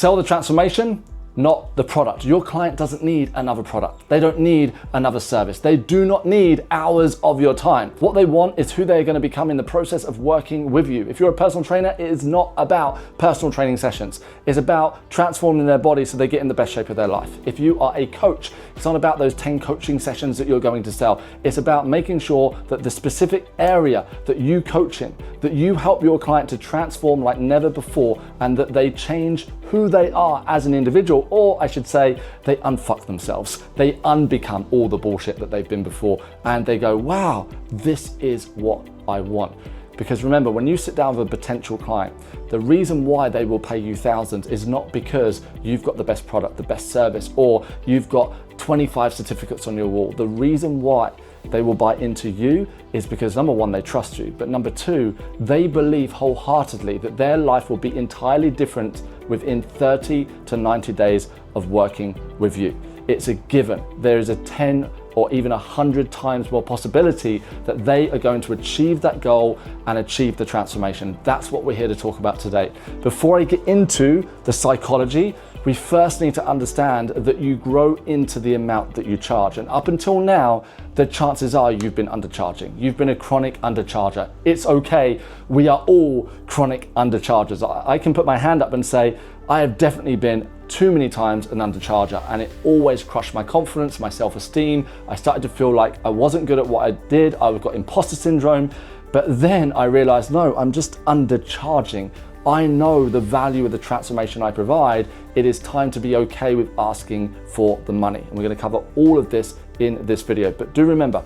Sell the transformation, not the product. Your client doesn't need another product. They don't need another service. They do not need hours of your time. What they want is who they're going to become in the process of working with you. If you're a personal trainer, it is not about personal training sessions. It's about transforming their body so they get in the best shape of their life. If you are a coach, it's not about those 10 coaching sessions that you're going to sell. It's about making sure that the specific area that you coach in, that you help your client to transform like never before, and that they change who they are as an individual, or I should say, they unfuck themselves. They unbecome all the bullshit that they've been before, and they go, wow, this is what I want. Because remember, when you sit down with a potential client, the reason why they will pay you thousands is not because you've got the best product, the best service, or you've got 25 certificates on your wall. The reason why they will buy into you is because number one, they trust you, but number two, they believe wholeheartedly that their life will be entirely different within 30 to 90 days of working with you. It's a given. There is a 10 or even 100 times more possibility that they are going to achieve that goal and achieve the transformation. That's what we're here to talk about today. Before I get into the psychology, we first need to understand that you grow into the amount that you charge. And up until now, the chances are you've been undercharging. You've been a chronic undercharger. It's okay. We are all chronic underchargers. I can put my hand up and say, I have definitely been too many times an undercharger, and it always crushed my confidence, my self-esteem. I started to feel like I wasn't good at what I did. I got imposter syndrome. But then I realized, no, I'm just undercharging. I know the value of the transformation I provide. It is time to be okay with asking for the money. And we're going to cover all of this in this video. But do remember,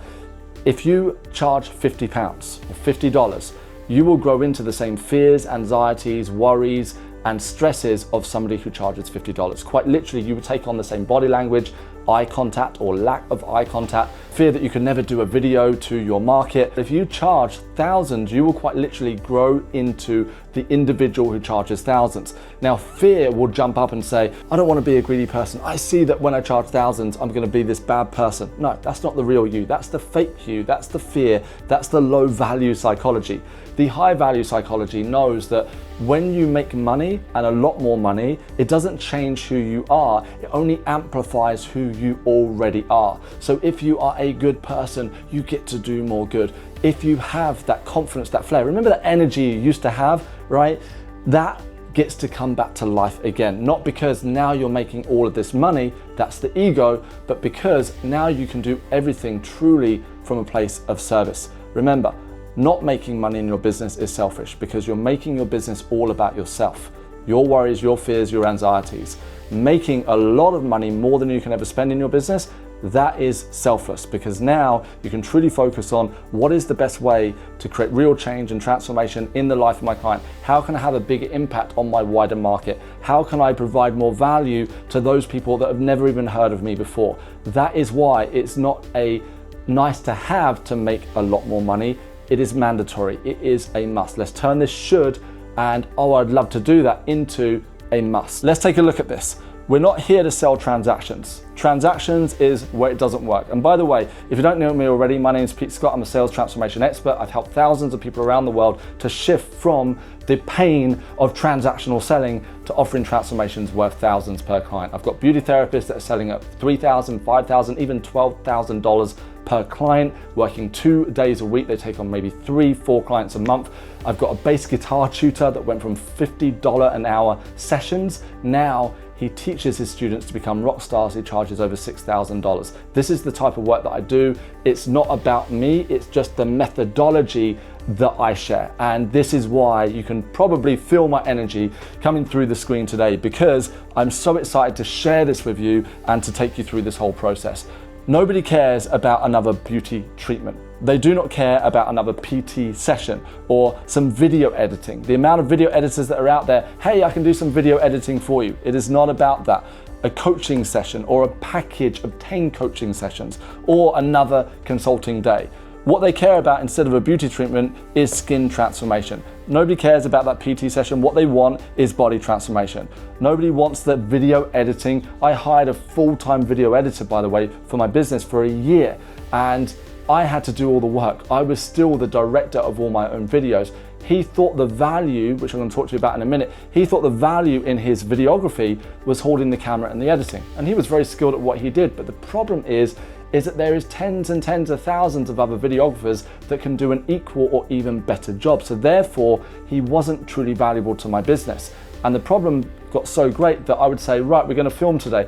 if you charge £50 or $50, you will grow into the same fears, anxieties, worries, and stresses of somebody who charges $50. Quite literally, you would take on the same body language, eye contact or lack of eye contact, fear that you can never do a video to your market. If you charge thousands, you will quite literally grow into the individual who charges thousands. Now, fear will jump up and say, I don't want to be a greedy person. I see that when I charge thousands, I'm going to be this bad person. No, that's not the real you. That's the fake you. That's the fear. That's the low value psychology. The high value psychology knows that when you make money and a lot more money, it doesn't change who you are. It only amplifies who you already are. So if you are a good person, you get to do more good. If you have that confidence, that flair, remember that energy you used to have, right? That gets to come back to life again. Not because now you're making all of this money, that's the ego, but because now you can do everything truly from a place of service. Remember, not making money in your business is selfish because you're making your business all about yourself, your worries, your fears, your anxieties. Making a lot of money, more than you can ever spend in your business, that is selfless because now you can truly focus on what is the best way to create real change and transformation in the life of my client. How can I have a bigger impact on my wider market? How can I provide more value to those people that have never even heard of me before? That is why it's not a nice to have to make a lot more money. It is mandatory. It is a must. Let's turn this should and oh, I'd love to do that into a must. Let's take a look at this. We're not here to sell transactions. Transactions is where it doesn't work. And by the way, if you don't know me already, my name is Pete Scott. I'm a sales transformation expert. I've helped thousands of people around the world to shift from the pain of transactional selling to offering transformations worth thousands per client. I've got beauty therapists that are selling at $3,000, $5,000, even $12,000 per client, working 2 days a week. They take on maybe 3-4 clients a month. I've got a bass guitar tutor that went from $50 an hour sessions. Now he teaches his students to become rock stars. He charges over $6,000. This is the type of work that I do. It's not about me, it's just the methodology that I share. And this is why you can probably feel my energy coming through the screen today, because I'm so excited to share this with you and to take you through this whole process. Nobody cares about another beauty treatment. They do not care about another PT session or some video editing. The amount of video editors that are out there, hey, I can do some video editing for you. It is not about that. A coaching session or a package of 10 coaching sessions or another consulting day. What they care about instead of a beauty treatment is skin transformation. Nobody cares about that PT session. What they want is body transformation. Nobody wants the video editing. I hired a full-time video editor, by the way, for my business for a year, and I had to do all the work. I was still the director of all my own videos. he thought the value, which I'm going to talk to you about in a minute, he thought the value in his videography was holding the camera and the editing. And he was very skilled at what he did. But the problem is that there is tens and tens of thousands of other videographers that can do an equal or even better job. So therefore, he wasn't truly valuable to my business. And the problem got so great that I would say, right, we're going to film today.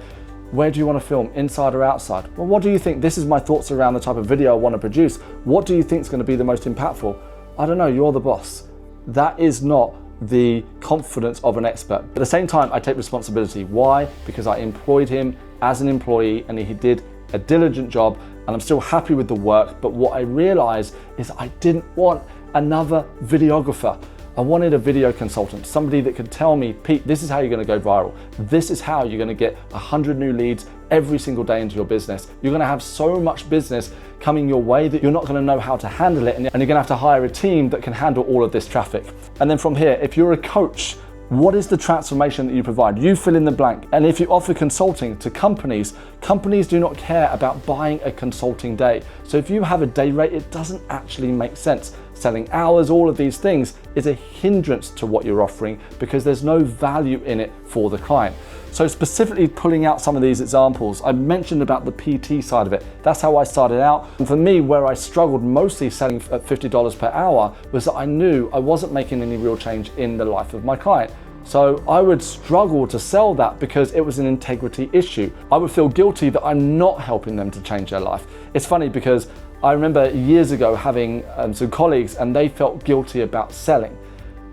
Where do you want to film, inside or outside? Well, what do you think? This is my thoughts around the type of video I want to produce. What do you think is going to be the most impactful? I don't know, you're the boss. That is not the confidence of an expert. But at the same time, I take responsibility. Why? Because I employed him as an employee and he did a diligent job, and I'm still happy with the work. But what I realized is I didn't want another videographer. I wanted a video consultant, somebody that could tell me, Pete, this is how you're going to go viral. This is how you're going to get 100 new leads every single day into your business. You're going to have so much business coming your way that you're not going to know how to handle it, and you're going to have to hire a team that can handle all of this traffic. And then from here, if you're a coach, what is the transformation that you provide? You fill in the blank. And if you offer consulting to companies, companies do not care about buying a consulting day. So if you have a day rate, it doesn't actually make sense. Selling hours, all of these things is a hindrance to what you're offering because there's no value in it for the client. So specifically pulling out some of these examples, I mentioned about the PT side of it. That's how I started out. And for me, where I struggled mostly selling at $50 per hour was that I knew I wasn't making any real change in the life of my client. So I would struggle to sell that because it was an integrity issue. I would feel guilty that I'm not helping them to change their life. It's funny because I remember years ago having some colleagues and they felt guilty about selling.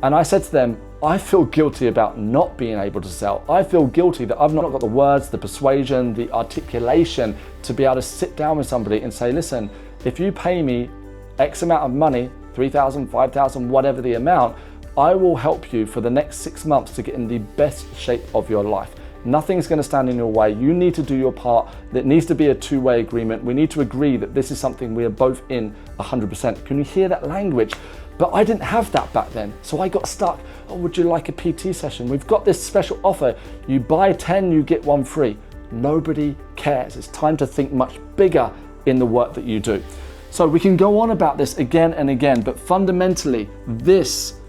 And I said to them, I feel guilty about not being able to sell. I feel guilty that I've not got the words, the persuasion, the articulation to be able to sit down with somebody and say, listen, if you pay me X amount of money, 3,000, 5,000, whatever the amount, I will help you for the next 6 months to get in the best shape of your life. Nothing's going to stand in your way. You need to do your part. There needs to be a two-way agreement. We need to agree that this is something we are both in 100%. Can you hear that language? But I didn't have that back then. So I got stuck. Oh, would you like a PT session? We've got this special offer. You buy 10, you get 1 free. Nobody cares. It's time to think much bigger in the work that you do. So we can go on about this again and again, but fundamentally, this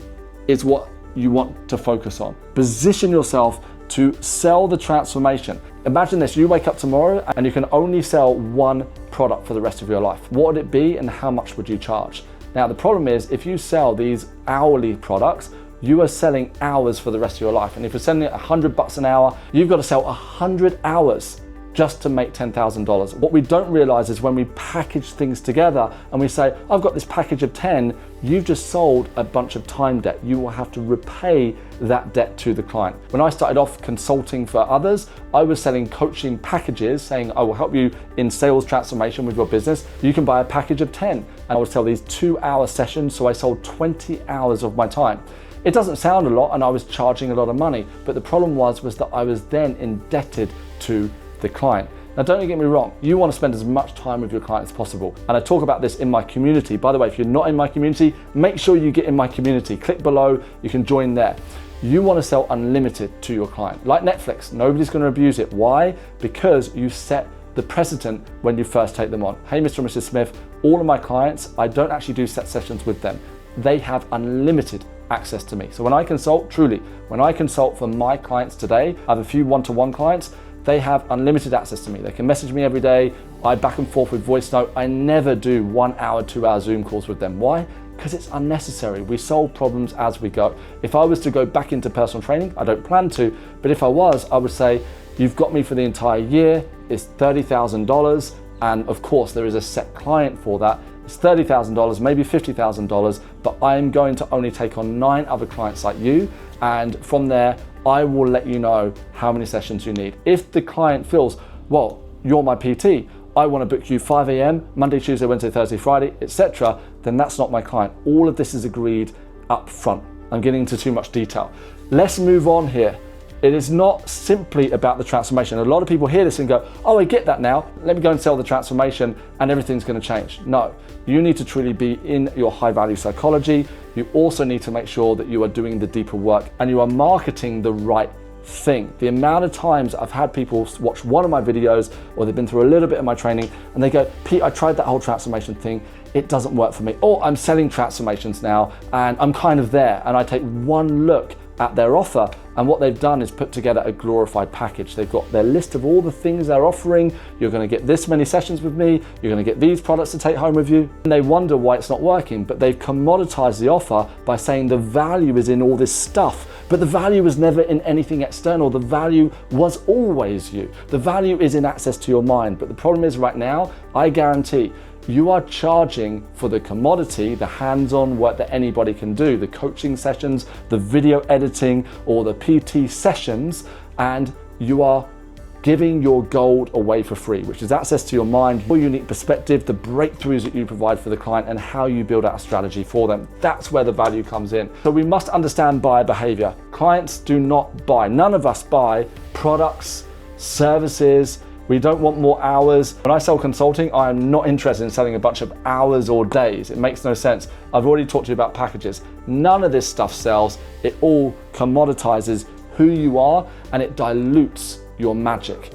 is what you want to focus on. Position yourself to sell the transformation. Imagine this, you wake up tomorrow and you can only sell one product for the rest of your life. What would it be and how much would you charge? Now the problem is if you sell these hourly products, you are selling hours for the rest of your life. And if you're selling it $100 an hour, you've got to sell 100 hours just to make $10,000. What we don't realize is when we package things together and we say, I've got this package of 10, you've just sold a bunch of time debt. You will have to repay that debt to the client. When I started off consulting for others, I was selling coaching packages saying, I will help you in sales transformation with your business. You can buy a package of 10. And I would sell these 2-hour sessions. So I sold 20 hours of my time. It doesn't sound a lot and I was charging a lot of money, but the problem was that I was then indebted to the client. Now don't get me wrong, you want to spend as much time with your client as possible. And I talk about this in my community. By the way, if you're not in my community, make sure you get in my community. Click below, you can join there. You want to sell unlimited to your client. Like Netflix, nobody's going to abuse it. Why? Because you set the precedent when you first take them on. Hey, Mr. and Mrs. Smith, all of my clients, I don't actually do set sessions with them. They have unlimited access to me. So when I consult, truly, when I consult for my clients today, I have a few one-to-one clients, they have unlimited access to me. They can message me every day. I back and forth with voice note. I never do 1 hour, 2 hour Zoom calls with them. Why? Because it's unnecessary. We solve problems as we go. If I was to go back into personal training, I don't plan to, but if I was, I would say, you've got me for the entire year. It's $30,000. And of course, there is a set client for that. It's $30,000, maybe $50,000, but I'm going to only take on 9 other clients like you. And from there, I will let you know how many sessions you need. If the client feels, well, you're my PT, I want to book you 5 a.m., Monday, Tuesday, Wednesday, Thursday, Friday, etc., then that's not my client. All of this is agreed up front. I'm getting into too much detail. Let's move on here. It is not simply about the transformation. A lot of people hear this and go, oh, I get that now. Let me go and sell the transformation and everything's going to change. No, you need to truly be in your high value psychology. You also need to make sure that you are doing the deeper work and you are marketing the right thing. The amount of times I've had people watch one of my videos or they've been through a little bit of my training and they go, Pete, I tried that whole transformation thing. It doesn't work for me. Or I'm selling transformations now and I'm kind of there. And I take one look at their offer, and what they've done is put together a glorified package. They've got their list of all the things they're offering. You're going to get this many sessions with me. You're going to get these products to take home with you. And they wonder why it's not working, but they've commoditized the offer by saying the value is in all this stuff. But the value was never in anything external. The value was always you. The value is in access to your mind. But the problem is right now, I guarantee you are charging for the commodity, the hands-on work that anybody can do, the coaching sessions, the video editing, or the PT sessions, and you are giving your gold away for free, which is access to your mind, your unique perspective, the breakthroughs that you provide for the client, and how you build out a strategy for them. That's where the value comes in. So we must understand buyer behavior. Clients do not buy, none of us buy products, services. We don't want more hours. When I sell consulting, I am not interested in selling a bunch of hours or days. It makes no sense. I've already talked to you about packages. None of this stuff sells. It all commoditizes who you are and it dilutes your magic.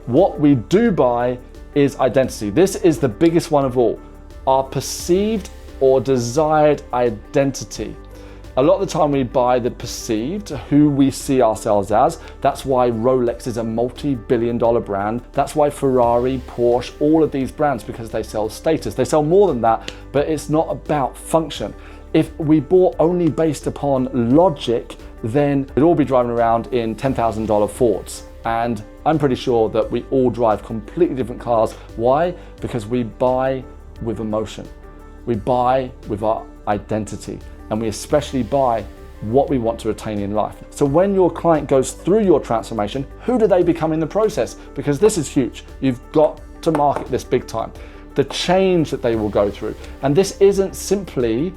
What we do buy is identity. This is the biggest one of all. Our perceived or desired identity. A lot of the time we buy the perceived, who we see ourselves as. That's why Rolex is a multi-billion-dollar brand. That's why Ferrari, Porsche, all of these brands, because they sell status. They sell more than that, but it's not about function. If we bought only based upon logic, then we'd all be driving around in $10,000 Fords. And I'm pretty sure that we all drive completely different cars. Why? Because we buy with emotion. We buy with our identity. And we especially buy what we want to retain in life. So when your client goes through your transformation, who do they become in the process? Because this is huge. You've got to market this big time. The change that they will go through. And this isn't simply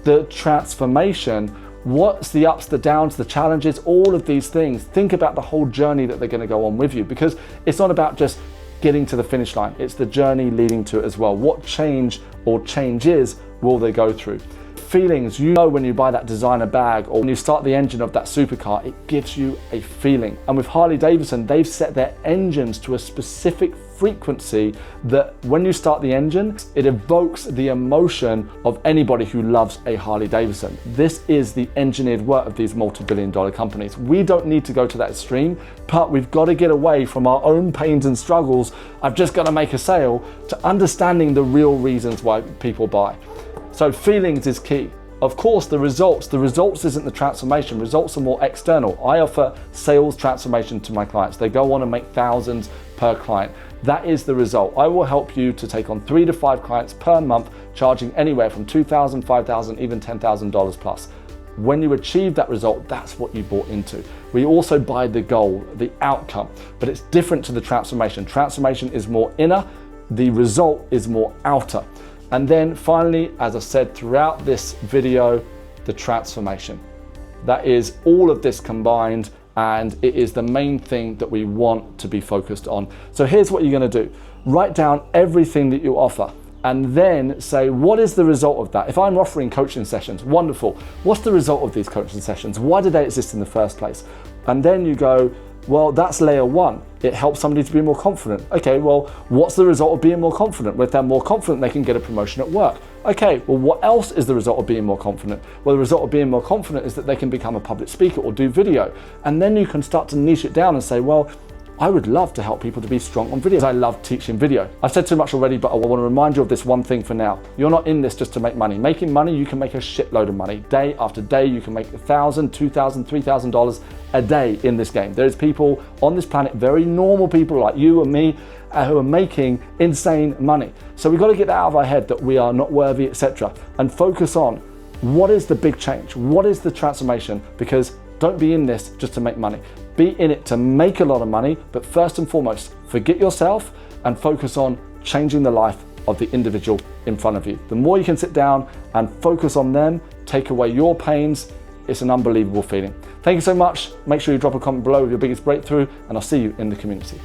the transformation. What's the ups, the downs, the challenges, all of these things. Think about the whole journey that they're going to go on with you, because it's not about just getting to the finish line. It's the journey leading to it as well. What change or changes will they go through? Feelings, you know, when you buy that designer bag or when you start the engine of that supercar, it gives you a feeling. And with Harley Davidson, they've set their engines to a specific frequency that when you start the engine, it evokes the emotion of anybody who loves a Harley Davidson. This is the engineered work of these multi-billion-dollar companies. We don't need to go to that extreme, but we've got to get away from our own pains and struggles. I've just got to make a sale, to understanding the real reasons why people buy. So feelings is key. Of course, the results isn't the transformation. Results are more external. I offer sales transformation to my clients. They go on and make thousands per client. That is the result. I will help you to take on 3 to 5 clients per month, charging anywhere from $2,000, $5,000, even $10,000 plus. When you achieve that result, that's what you bought into. We also buy the goal, the outcome, but it's different to the transformation. Transformation is more inner, the result is more outer. And then finally, as I said throughout this video, the transformation. That is all of this combined, and it is the main thing that we want to be focused on. So here's what you're going to do. Write down everything that you offer and then say, what is the result of that? If I'm offering coaching sessions, wonderful. What's the result of these coaching sessions? Why did they exist in the first place? And then you go, well, that's layer one. It helps somebody to be more confident. Okay, well, what's the result of being more confident? Well, if they're more confident, they can get a promotion at work. Okay, well, what else is the result of being more confident? Well, the result of being more confident is that they can become a public speaker or do video. And then you can start to niche it down and say, well, I would love to help people to be strong on video. I love teaching video. I've said too much already, but I want to remind you of this one thing for now. You're not in this just to make money. Making money, you can make a shitload of money. Day after day, you can make $1,000, $2,000, $3,000 a day in this game. There's people on this planet, very normal people like you and me, who are making insane money. So we've got to get that out of our head that we are not worthy, etc. and focus on what is the big change? What is the transformation? Because don't be in this just to make money. Be in it to make a lot of money, but first and foremost, forget yourself and focus on changing the life of the individual in front of you. The more you can sit down and focus on them, take away your pains, it's an unbelievable feeling. Thank you so much. Make sure you drop a comment below with your biggest breakthrough, and I'll see you in the community.